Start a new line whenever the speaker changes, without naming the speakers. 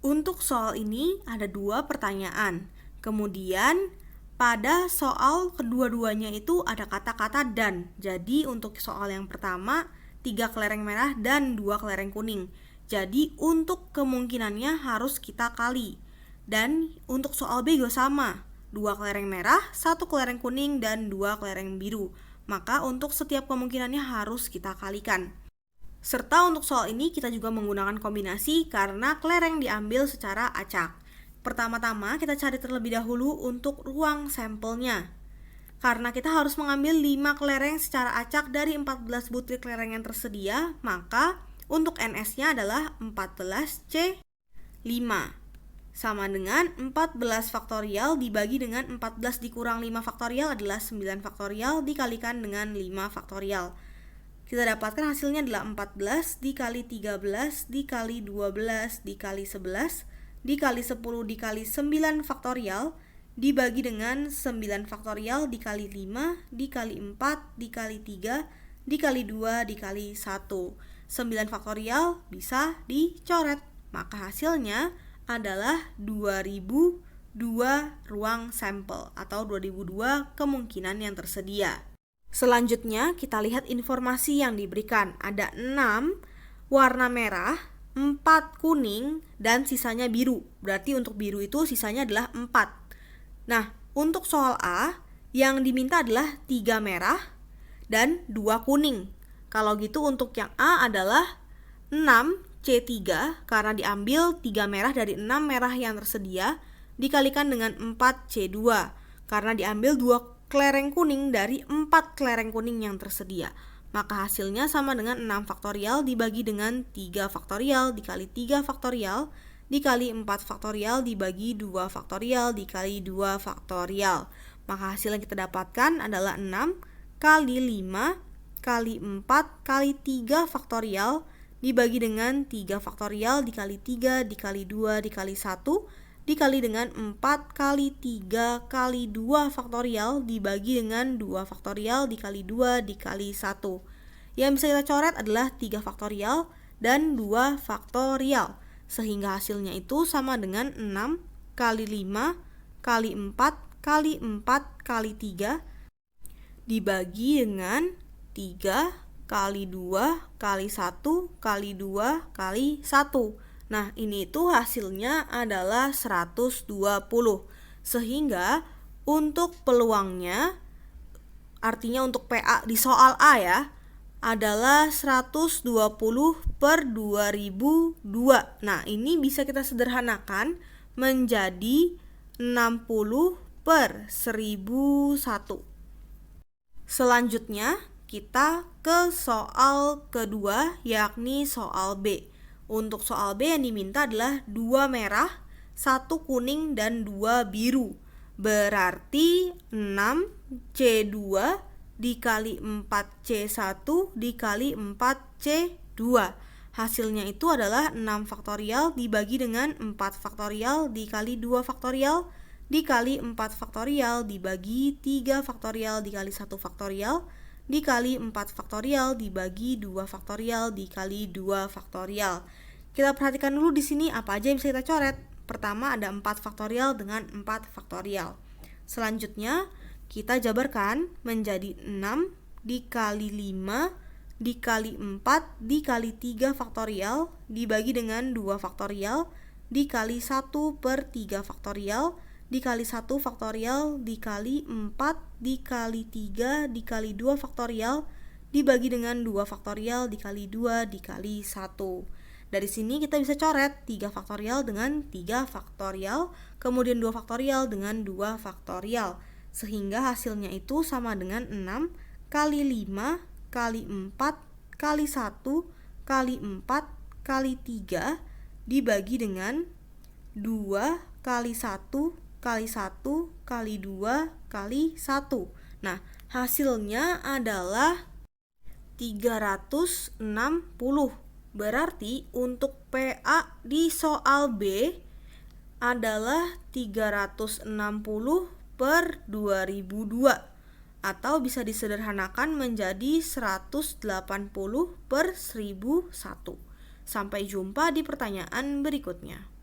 Untuk soal ini ada 2 pertanyaan. Kemudian pada soal kedua-duanya itu ada kata-kata dan. Jadi untuk soal yang pertama 3 kelereng merah dan 2 kelereng kuning. Jadi untuk kemungkinannya harus kita kali. Dan untuk soal B juga sama. 2 kelereng merah, 1 kelereng kuning, dan 2 kelereng biru. Maka untuk setiap kemungkinannya harus kita kalikan. Serta untuk soal ini kita juga menggunakan kombinasi karena kelereng diambil secara acak. Pertama-tama kita cari terlebih dahulu untuk ruang sampelnya. Karena kita harus mengambil 5 kelereng secara acak dari 14 butir kelereng yang tersedia, maka untuk NS-nya adalah 14C5. Sama dengan 14 faktorial dibagi dengan 14 dikurang 5 faktorial adalah 9 faktorial dikalikan dengan 5 faktorial. Kita dapatkan hasilnya adalah 14 dikali 13 dikali 12 dikali 11 dikali 10 dikali 9 faktorial dibagi dengan 9 faktorial dikali 5 dikali 4 dikali 3 dikali 2 dikali 1. 9 faktorial bisa dicoret. Maka hasilnya adalah 2002 ruang sampel atau 2002 kemungkinan yang tersedia. Selanjutnya kita lihat informasi yang diberikan. Ada 6 warna merah, 4 kuning, dan sisanya biru. Berarti untuk biru itu sisanya adalah 4. Nah, untuk soal A yang diminta adalah 3 merah dan 2 kuning. Kalau gitu untuk yang A adalah 6C3 karena diambil 3 merah dari 6 merah yang tersedia dikalikan dengan 4C2 karena diambil 2 kelereng kuning dari 4 kelereng kuning yang tersedia. Maka hasilnya sama dengan 6 faktorial dibagi dengan 3 faktorial dikali 3 faktorial dikali 4 faktorial dibagi 2 faktorial dikali 2 faktorial. Maka hasil yang kita dapatkan adalah 6 kali 5 kali 4 kali 3 faktorial dibagi dengan 3 faktorial dikali 3 dikali 2 dikali 1 dikali dengan 4 kali 3 kali 2 faktorial dibagi dengan 2 faktorial dikali 2 dikali 1. Yang bisa kita coret adalah 3 faktorial dan 2 faktorial. Sehingga hasilnya itu sama dengan 6 kali 5 kali 4 kali 4 kali 3 dibagi dengan 3 kali 2 kali 1 kali 2 kali 1. Nah, ini itu hasilnya adalah 120. Sehingga untuk peluangnya, artinya untuk PA di soal A ya, adalah 120 per 2002. Nah, ini bisa kita sederhanakan menjadi 60 per 1001. Selanjutnya, kita ke soal kedua, yakni soal B. Untuk soal B yang diminta adalah 2 merah, 1 kuning, dan 2 biru. Berarti 6C2 dikali 4C1 dikali 4C2. Hasilnya itu adalah 6 faktorial dibagi dengan 4 faktorial dikali 2 faktorial dikali 4 faktorial dibagi 3 faktorial dikali 1 faktorial dikali 4 faktorial dibagi 2 faktorial dikali 2 faktorial. Kita perhatikan dulu di sini apa aja yang bisa kita coret. Pertama ada 4 faktorial dengan 4 faktorial. Selanjutnya kita jabarkan menjadi 6 dikali 5 dikali 4 dikali 3 faktorial dibagi dengan 2 faktorial dikali 1 per 3 faktorial dikali 1 faktorial dikali 4 dikali 3 dikali 2 faktorial dibagi dengan 2 faktorial dikali 2 dikali 1. Dari sini kita bisa coret 3 faktorial dengan 3 faktorial, kemudian 2 faktorial dengan 2 faktorial. Sehingga hasilnya itu sama dengan 6 kali 5 kali 4 kali 1 kali 4 kali 3 dibagi dengan 2 kali 1 kali 1 kali 2 kali 1. Nah, hasilnya adalah 360. Berarti untuk PA di soal B adalah 360 per 2002 atau bisa disederhanakan menjadi 180 per 1001. Sampai jumpa di pertanyaan berikutnya.